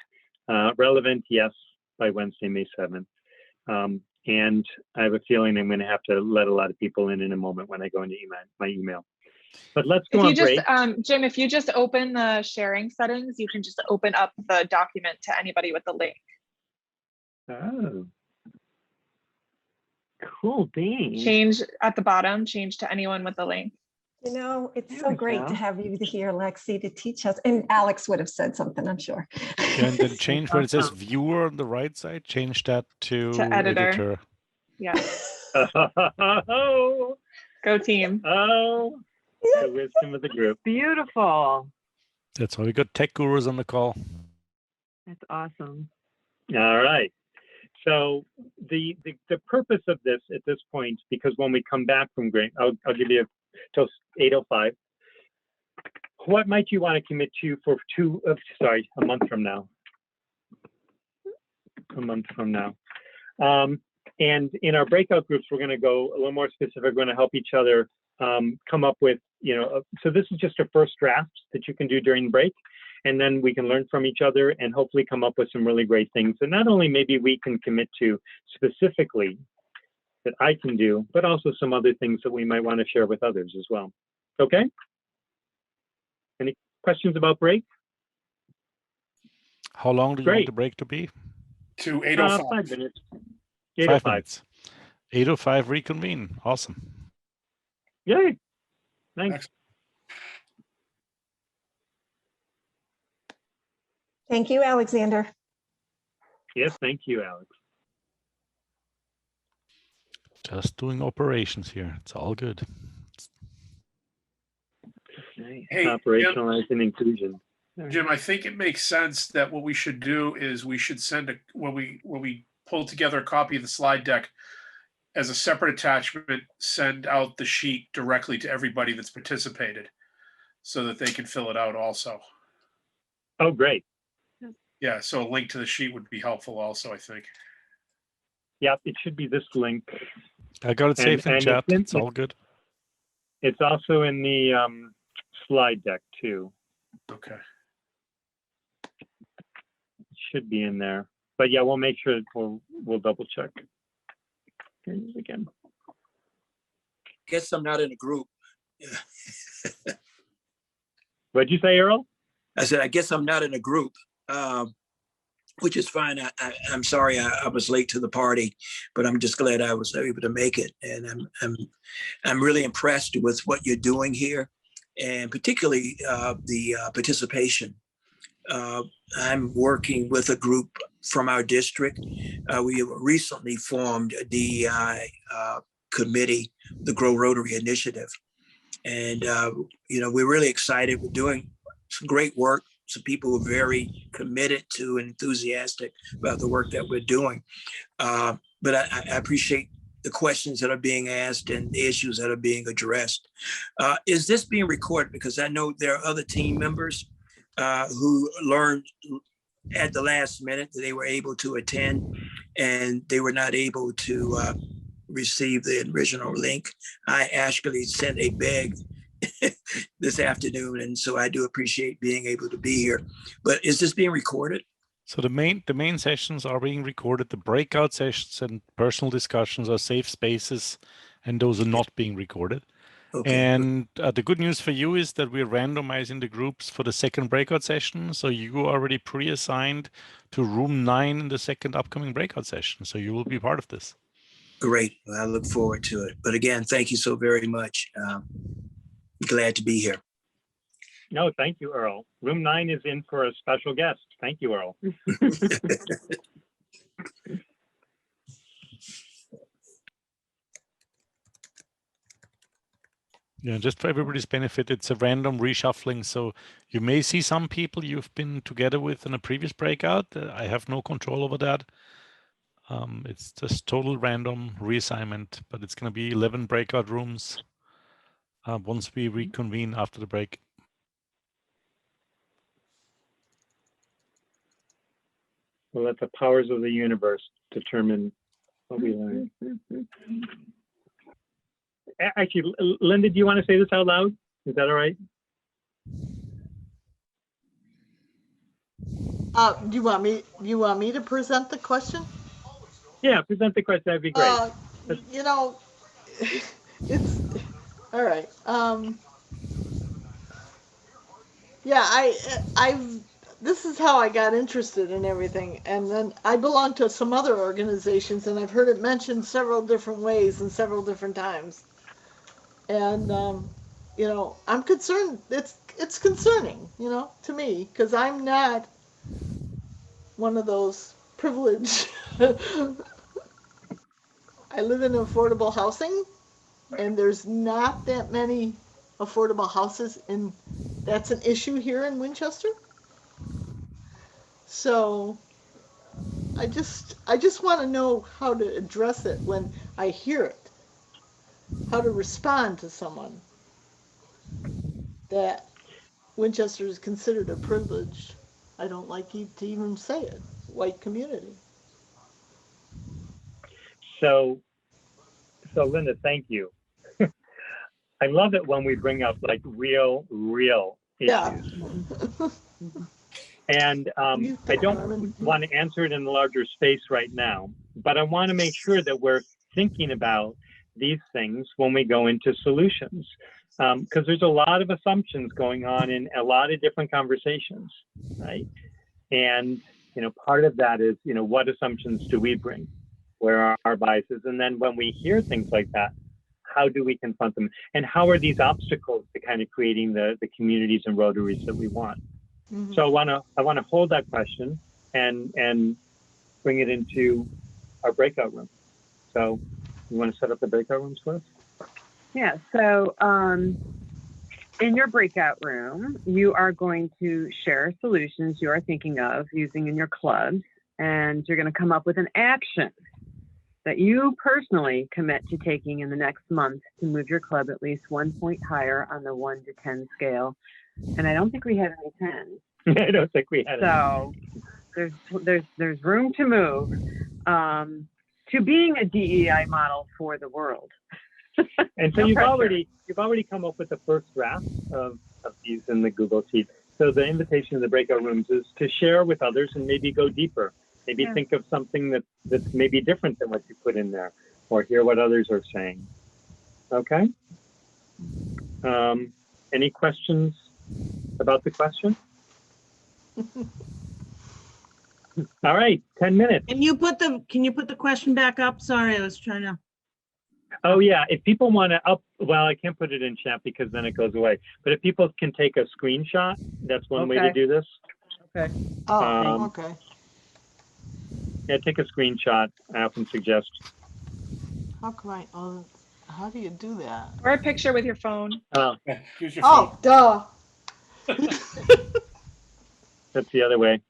Speaker 3: Relevant, yes, by Wednesday, May 7th. And I have a feeling I'm going to have to let a lot of people in a moment when I go into my email. But let's go on break.
Speaker 7: Jim, if you just open the sharing settings, you can just open up the document to anybody with the link.
Speaker 3: Oh, cool beans.
Speaker 7: Change at the bottom, change to anyone with the link.
Speaker 2: You know, it's
Speaker 4: There
Speaker 2: so
Speaker 4: we
Speaker 2: great
Speaker 4: go.
Speaker 2: to have you here, Lexi, to teach us. And Alex would have said something, I'm sure.
Speaker 5: Yeah, and then change where it says
Speaker 4: Awesome.
Speaker 5: viewer on the right side, change that to
Speaker 7: editor.
Speaker 5: editor.
Speaker 7: Yeah,
Speaker 3: Oh,
Speaker 7: go team.
Speaker 3: oh, the wisdom of the group.
Speaker 4: Beautiful.
Speaker 5: That's why we got tech gurus on the call.
Speaker 4: That's awesome.
Speaker 3: All right. So the purpose of this at this point, because when we come back from break, I'll give you till 8:05. What might you want to commit to for a month from now? A month from now. And in our breakout groups, we're going to go a little more specific. We're going to help each other come up with, so this is just a first draft that you can do during break. And then we can learn from each other and hopefully come up with some really great things. And not only maybe we can commit to specifically that I can do, but also some other things that we might want to share with others as well. Okay? Any questions about break?
Speaker 5: How long do you want the break to be?
Speaker 1: To 8:05.
Speaker 3: 5 minutes.
Speaker 5: 5
Speaker 3: 8:05.
Speaker 5: minutes. 8:05 reconvene. Awesome.
Speaker 3: Yay. Thanks.
Speaker 2: Thank you, Alexander.
Speaker 3: Yes, thank you, Alex.
Speaker 5: Just doing operations here. It's all good.
Speaker 3: Nice.
Speaker 1: Hey,
Speaker 3: Operationalizing inclusion.
Speaker 1: Jim, I think it makes sense that what we should do is we should send when we pull together a copy of the slide deck as a separate attachment, send out the sheet directly to everybody that's participated so that they can fill it out also.
Speaker 3: Oh, great.
Speaker 1: Yeah, so a link to the sheet would be helpful also, I think.
Speaker 3: Yeah, it should be this link.
Speaker 5: I got it saved in chat. It's all good.
Speaker 3: It's also in the slide deck too.
Speaker 1: Okay.
Speaker 3: It should be in there. But yeah, we'll make sure we'll double check. Again.
Speaker 8: Guess I'm not in a group.
Speaker 3: What'd you say, Earl?
Speaker 8: I said, I guess I'm not in a group, which is fine. I'm sorry I was late to the party, but I'm just glad I was able to make it. And I'm really impressed with what you're doing here, and particularly the participation. I'm working with a group from our district. We recently formed a DEI committee, the Grow Rotary Initiative. And, we're really excited. We're doing some great work. Some people are very committed to and enthusiastic about the work that we're doing. But I appreciate the questions that are being asked and the issues that are being addressed. Is this being recorded? Because I know there are other team members who learned at the last minute that they were able to attend and they were not able to receive the original link. I actually sent a beg this afternoon, and so I do appreciate being able to be here. But is this being recorded?
Speaker 5: So the main sessions are being recorded. The breakout sessions and personal discussions are safe spaces, and those are not being recorded.
Speaker 8: Okay.
Speaker 5: And the good news for you is that we're randomizing the groups for the second breakout session. So you are already pre-assigned to room 9 in the second upcoming breakout session. So you will be part of this.
Speaker 8: Great. Well, I look forward to it. But again, thank you so very much. Glad to be here.
Speaker 3: No, thank you, Earl. Room 9 is in for a special guest. Thank you, Earl.
Speaker 5: Yeah, just for everybody's benefit, it's a random reshuffling. So you may see some people you've been together with in a previous breakout. I have no control over that. It's just total random reassignment, but it's going to be 11 breakout rooms once we reconvene after the break.
Speaker 3: We'll let the powers of the universe determine what we learn. Actually, Linda, do you want to say this out loud? Is that all right?
Speaker 9: Do you want me to present the question?
Speaker 3: Yeah, present the question. That'd be great.
Speaker 9: It's all right. This is how I got interested in everything, and then I belong to some other organizations, and I've heard it mentioned several different ways and several different times. And you know, I'm concerned. It's concerning, you know, to me, because I'm not one of those privileged. I live in affordable housing, and there's not that many affordable houses, and that's an issue here in Winchester. So I just want to know how to address it when I hear it, how to respond to someone that Winchester is considered a privilege. I don't like to even say it, white community.
Speaker 3: So Linda, thank you. I love it when we bring up like real issues.
Speaker 9: Yeah.
Speaker 3: And I don't want to answer it in a larger space right now, but I want to make sure that we're thinking about these things when we go into solutions, because there's a lot of assumptions going on in a lot of different conversations, right? And, you know, part of that is, you know, what assumptions do we bring? Where are our biases? And then when we hear things like that, how do we confront them? And how are these obstacles to kind of creating the communities and Rotaries that we want? Mm-hmm. So I want to hold that question and bring it into our breakout room. So you want to set up the breakout rooms for us?
Speaker 4: Yeah, so in your breakout room, you are going to share solutions you are thinking of using in your clubs, and you're going to come up with an action that you personally commit to taking in the next month to move your club at least 1 point higher on the 1 to 10 scale. And I don't think we had any 10s.
Speaker 3: I don't think we had any.
Speaker 4: So there's room to move to being a DEI model for the world.
Speaker 3: And so you've already come up with the first draft of these in the Google Sheet. So the invitation in the breakout rooms is to share with others and maybe go deeper. Maybe think of something that's maybe different than what you put in there, or hear what others are saying. Okay. Any questions about the question? All right, 10 minutes.
Speaker 10: Can you put the question back up? Sorry, I was trying to.
Speaker 3: Oh yeah, if people want to well, I can't put it in chat because then it goes away. But if people can take a screenshot, that's one way to do this.
Speaker 10: Okay.
Speaker 9: Oh, okay.
Speaker 3: Yeah, take a screenshot. I often suggest.
Speaker 9: How can I? How do you do that?
Speaker 7: Or a picture with your phone.
Speaker 1: Use your phone.
Speaker 9: Oh, duh.
Speaker 3: That's the other way.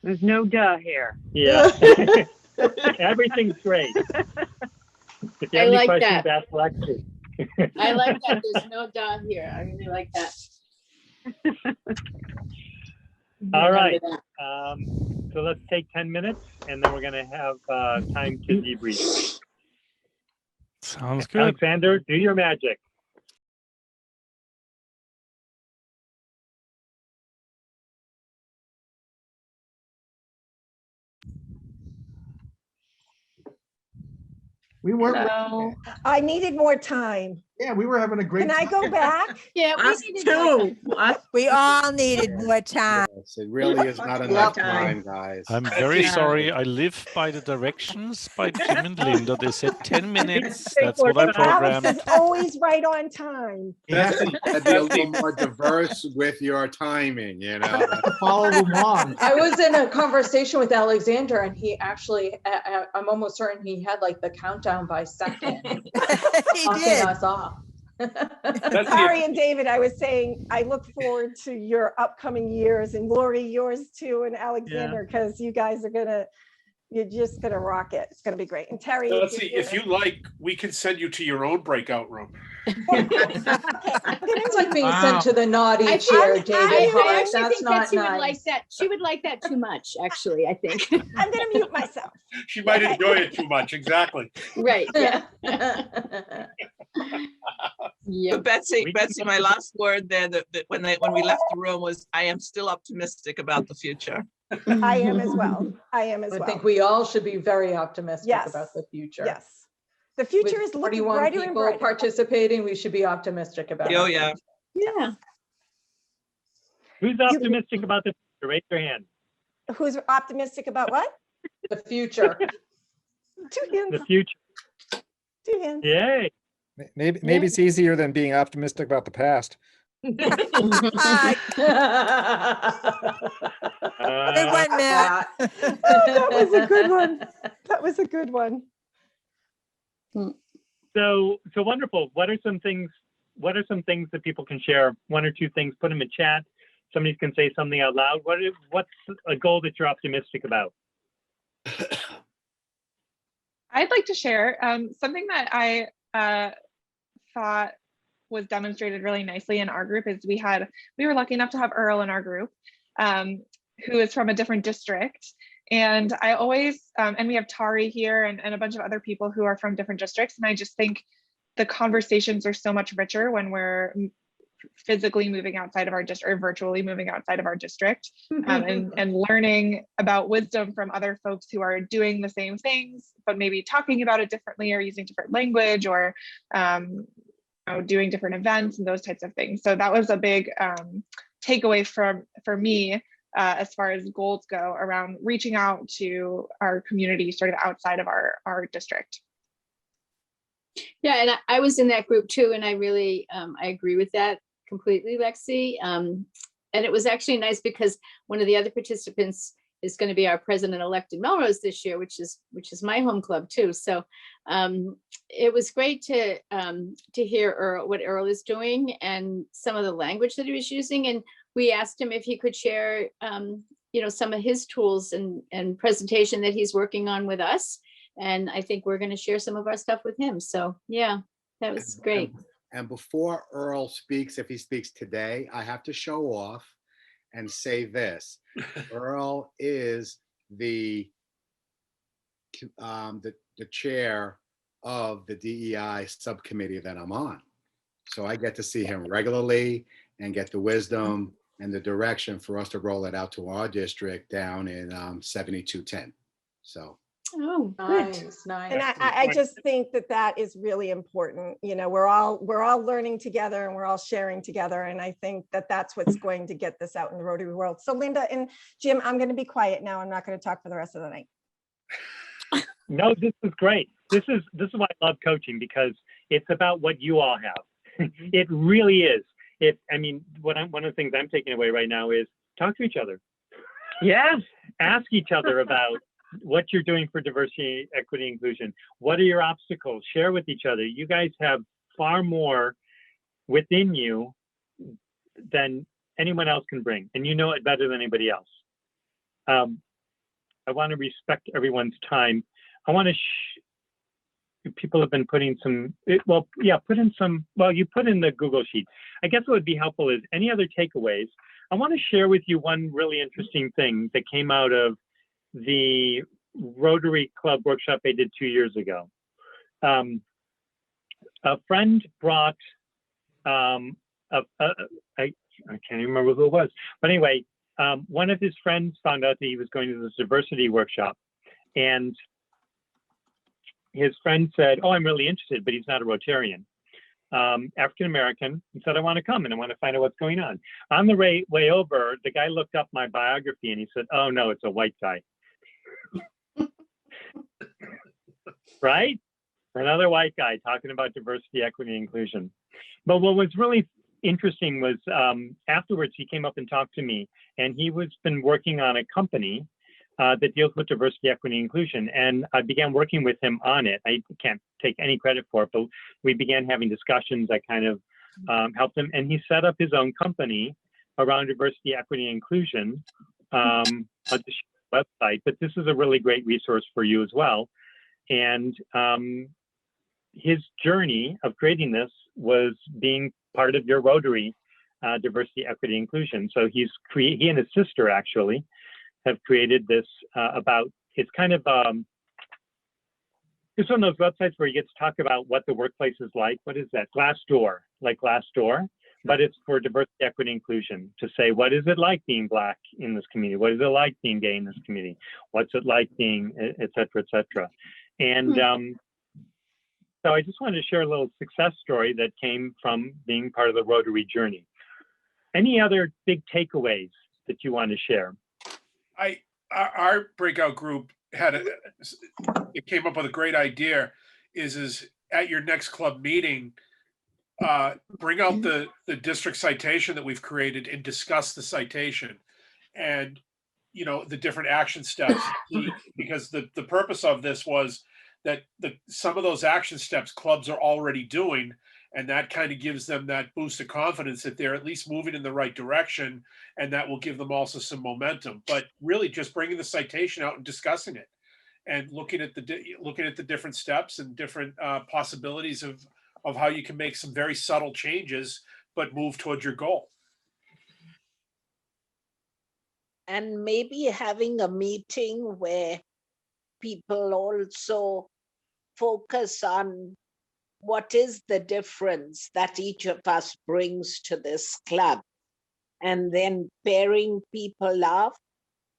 Speaker 4: There's no duh here.
Speaker 3: Yeah. Everything's great. If you have any questions, ask Lexi.
Speaker 10: I like that. There's no duh here. I really like that.
Speaker 3: All right. So let's take 10 minutes and then we're going to have time to debrief.
Speaker 5: Sounds good.
Speaker 3: Alexander, do your magic.
Speaker 11: We were.
Speaker 7: No.
Speaker 2: I needed more time.
Speaker 11: Yeah, we were having a great
Speaker 2: Can I go back?
Speaker 10: Yeah,
Speaker 9: Us too.
Speaker 12: We all needed more time.
Speaker 13: Yes, it really is not enough time, guys.
Speaker 5: I'm very sorry. I live by the directions by Jim and Linda. They said 10 minutes. That's what I
Speaker 2: And
Speaker 5: programmed.
Speaker 2: Alex is always right on time.
Speaker 13: You have to be a little more diverse with your timing, you know.
Speaker 11: Follow along.
Speaker 14: I was in a conversation with Alexander, and he actually, I'm almost certain he had like the countdown by second.
Speaker 12: He did.
Speaker 14: Us off.
Speaker 2: Harry and David, I was saying, I look forward to your upcoming years, and Lori, yours too, and Alexander, because you guys are you're just gonna rock it. It's gonna be great. And Terry,
Speaker 1: Let's see, if you like, we can send you to your own breakout room.
Speaker 14: It's like being sent to the naughty chair, David.
Speaker 10: I
Speaker 14: That's
Speaker 10: think
Speaker 14: not
Speaker 10: that she would
Speaker 14: nice.
Speaker 10: like that. She would like that too much, actually, I think.
Speaker 2: I'm gonna mute myself.
Speaker 1: She might enjoy it too much, exactly.
Speaker 10: Right. Yeah.
Speaker 15: Yeah. But Betsy, my last word there when we left the room was, I am still optimistic about the future.
Speaker 2: I am as well. I am as well.
Speaker 14: I think we all should be very optimistic about the future.
Speaker 2: Yes. The future is looking brighter and brighter.
Speaker 14: Participating, we should be optimistic about it.
Speaker 15: Oh, yeah.
Speaker 10: Yeah.
Speaker 3: Who's optimistic about the future? Raise your hand.
Speaker 2: Who's optimistic about what?
Speaker 14: The future.
Speaker 2: 2 hands.
Speaker 3: The future.
Speaker 2: 2 hands.
Speaker 3: Yay.
Speaker 16: Maybe it's easier than being optimistic about the past.
Speaker 12: Good one, Matt.
Speaker 2: That was a good one. That was a good one.
Speaker 3: So wonderful. What are some things that people can share? One or two things, put them in chat. Somebody can say something out loud. What's a goal that you're optimistic about?
Speaker 7: I'd like to share something that I thought was demonstrated really nicely in our group is we were lucky enough to have Earl in our group, who is from a different district. And I always, and we have Tari here and a bunch of other people who are from different districts. And I just think the conversations are so much richer when we're physically moving outside of our district or virtually moving outside of our district, and learning about wisdom from other folks who are doing the same things, but maybe talking about it differently or using different language or doing different events and those types of things. So that was a big takeaway for me as far as goals go around reaching out to our community sort of outside of our district.
Speaker 10: Yeah, and I was in that group too, and I really I agree with that completely, Lexi. And it was actually nice because one of the other participants is going to be our president-elect in Melrose this year, which is my home club too. So it was great to hear what Earl is doing and some of the language that he was using. And we asked him if he could share, some of his tools and presentation that he's working on with us. And I think we're going to share some of our stuff with him. So yeah, that was great.
Speaker 13: And before Earl speaks, if he speaks today, I have to show off and say this. Earl is the chair of the DEI subcommittee that I'm on. So I get to see him regularly and get the wisdom and the direction for us to roll it out to our district down in 7210. So.
Speaker 14: Oh, nice.
Speaker 2: And I just think that is really important. We're all learning together and we're all sharing together. And I think that's what's going to get this out in the Rotary world. So Linda and Jim, I'm going to be quiet now. I'm not going to talk for the rest of the night.
Speaker 3: No, this is great. This is why I love coaching, because it's about what you all have. It really is. One of the things I'm taking away right now is talk to each other. Yes. Ask each other about what you're doing for diversity, equity, inclusion. What are your obstacles? Share with each other. You guys have far more within you than anyone else can bring, and you know it better than anybody else. I want to respect everyone's time. I want to people have been putting some, you put in the Google Sheet. I guess what would be helpful is any other takeaways. I want to share with you one really interesting thing that came out of the Rotary Club workshop I did 2 years ago. A friend brought, I can't even remember who it was, but anyway, one of his friends found out that he was going to this diversity workshop, and his friend said, "Oh, I'm really interested," but he's not a Rotarian. African-American, he said, "I want to come and I want to find out what's going on." On the way over, the guy looked up my biography and he said, "Oh no, it's a white guy." Right? Another white guy talking about diversity, equity, and inclusion. But what was really interesting was afterwards he came up and talked to me, and he was been working on a company that deals with diversity, equity, and inclusion. And I began working with him on it. I can't take any credit for it, but we began having discussions. I kind of helped him, and he set up his own company around diversity, equity, and inclusion on the website. But this is a really great resource for you as well. And his journey of creating this was being part of your Rotary diversity, equity, inclusion. So he and his sister actually have created this it's kind of it's one of those websites where you get to talk about what the workplace is like. What is that? Glassdoor, like Glassdoor, but it's for diversity, equity, inclusion, to say, what is it like being Black in this community? What is it like being gay in this community? What's it like being, et cetera, et cetera. And so I just wanted to share a little success story that came from being part of the Rotary journey. Any other big takeaways that you want to share?
Speaker 1: Our breakout group it came up with a great idea. Is at your next club meeting, bring out the district citation that we've created and discuss the citation and, you know, the different action steps. Because the purpose of this was that some of those action steps clubs are already doing, and that kind of gives them that boost of confidence that they're at least moving in the right direction, and that will give them also some momentum. But really just bringing the citation out and discussing it and looking at the different steps and different possibilities of how you can make some very subtle changes, but move towards your goal.
Speaker 17: And maybe having a meeting where people also focus on what is the difference that each of us brings to this club, and then pairing people up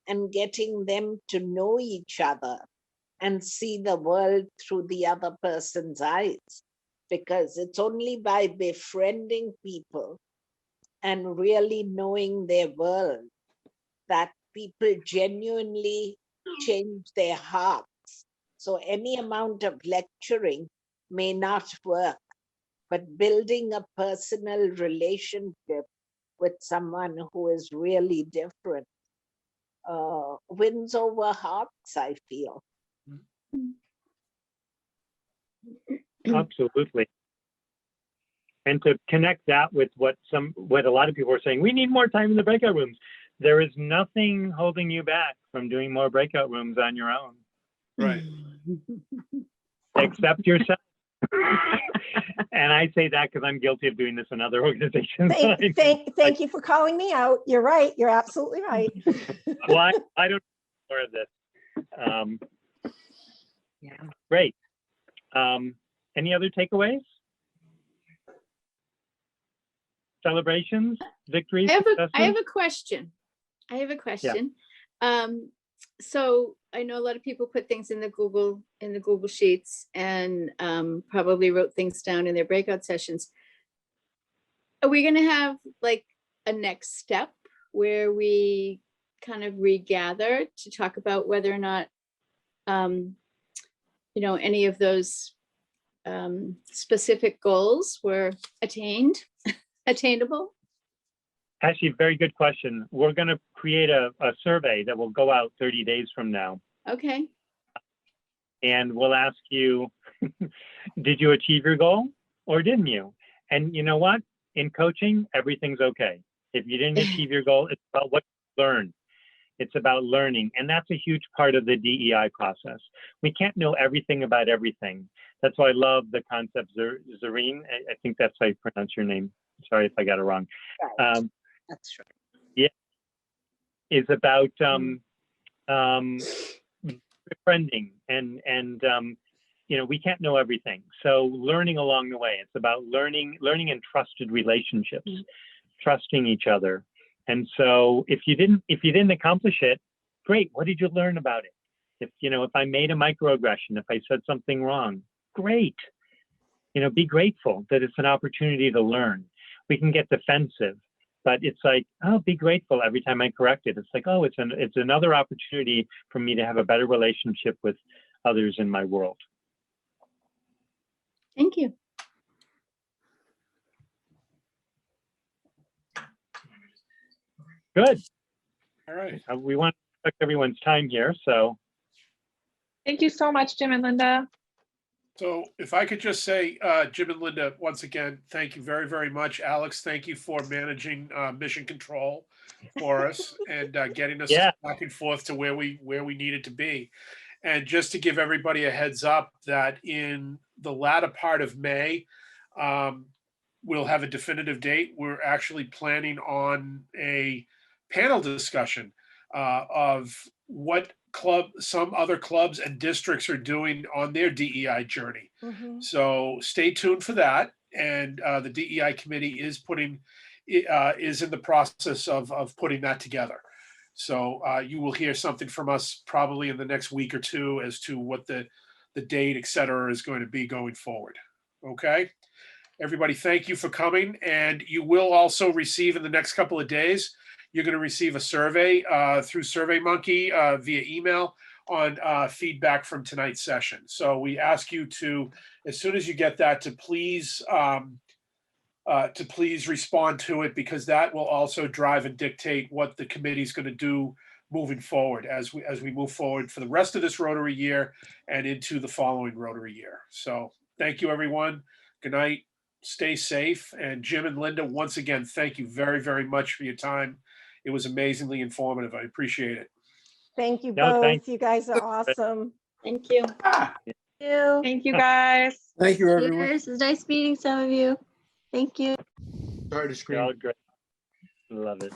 Speaker 17: and getting them to know each other and see the world through the other person's eyes. Because it's only by befriending people and really knowing their world that people genuinely change their hearts. So any amount of lecturing may not work, but building a personal relationship with someone who is really different wins over hearts, I feel.
Speaker 3: Absolutely. And to connect that with what a lot of people are saying, we need more time in the breakout rooms. There is nothing holding you back from doing more breakout rooms on your own.
Speaker 1: Right.
Speaker 3: Except yourself. And I say that because I'm guilty of doing this in other organizations.
Speaker 2: Thank you for calling me out. You're right. You're absolutely right.
Speaker 3: Well, I don't know more of this. Yeah. Great. Any other takeaways? Celebrations, victories?
Speaker 10: I have a question. Yeah. So I know a lot of people put things in the Google Sheets and probably wrote things down in their breakout sessions. Are we going to have like a next step where we kind of regather to talk about whether or not, you know, any of those specific goals were attainable?
Speaker 3: Actually, very good question. We're going to create a survey that will go out 30 days from now.
Speaker 10: Okay.
Speaker 3: And we'll ask you, did you achieve your goal or didn't you? And you know what? In coaching, everything's okay. If you didn't achieve your goal, it's about what you learned. It's about learning. And that's a huge part of the DEI process. We can't know everything about everything. That's why I love the concept, Zareen. I think that's how you pronounce your name. Sorry if I got it wrong.
Speaker 17: Right. That's right.
Speaker 3: Yeah, is about befriending and you know, we can't know everything. So learning along the way. It's about learning and trusted relationships, trusting each other. And so if you didn't accomplish it, great. What did you learn about it? If I made a microaggression, if I said something wrong, great. Be grateful that it's an opportunity to learn. We can get defensive, but it's like, oh, be grateful every time I correct it. It's like, oh, it's another opportunity for me to have a better relationship with others in my world.
Speaker 10: Thank you.
Speaker 3: Good.
Speaker 1: All right.
Speaker 3: We want to respect everyone's time here, so.
Speaker 7: Thank you so much, Jim and Linda.
Speaker 1: So if I could just say, Jim and Linda, once again, thank you very, very much. Alex, thank you for managing mission control for us and getting us back and forth to where we needed to be. And just to give everybody a heads up that in the latter part of May, we'll have a definitive date. We're actually planning on a panel discussion of what some other clubs and districts are doing on their DEI journey. Mm-hmm. So stay tuned for that. And the DEI committee is in the process of putting that together. So you will hear something from us probably in the next week or two as to what the date, et cetera, is going to be going forward. Okay. Everybody, thank you for coming. And you will also receive in the next couple of days, you're going to receive a survey through SurveyMonkey via email on feedback from tonight's session. So we ask you to, as soon as you get that, to please respond to it, because that will also drive and dictate what the committee's going to do moving forward as we move forward for the rest of this Rotary year and into the following Rotary year. So thank you, everyone. Good night. Stay safe. And Jim and Linda, once again, thank you very, very much for your time. It was amazingly informative. I appreciate it.
Speaker 2: Thank you
Speaker 3: No,
Speaker 2: both.
Speaker 3: thank
Speaker 2: You guys are awesome.
Speaker 10: Thank you.
Speaker 7: Thank you, guys.
Speaker 11: Thank you, everyone.
Speaker 10: Cheers. It's nice meeting some of you. Thank you.
Speaker 11: Sorry to
Speaker 3: You're
Speaker 11: scream.
Speaker 3: all great. Love it.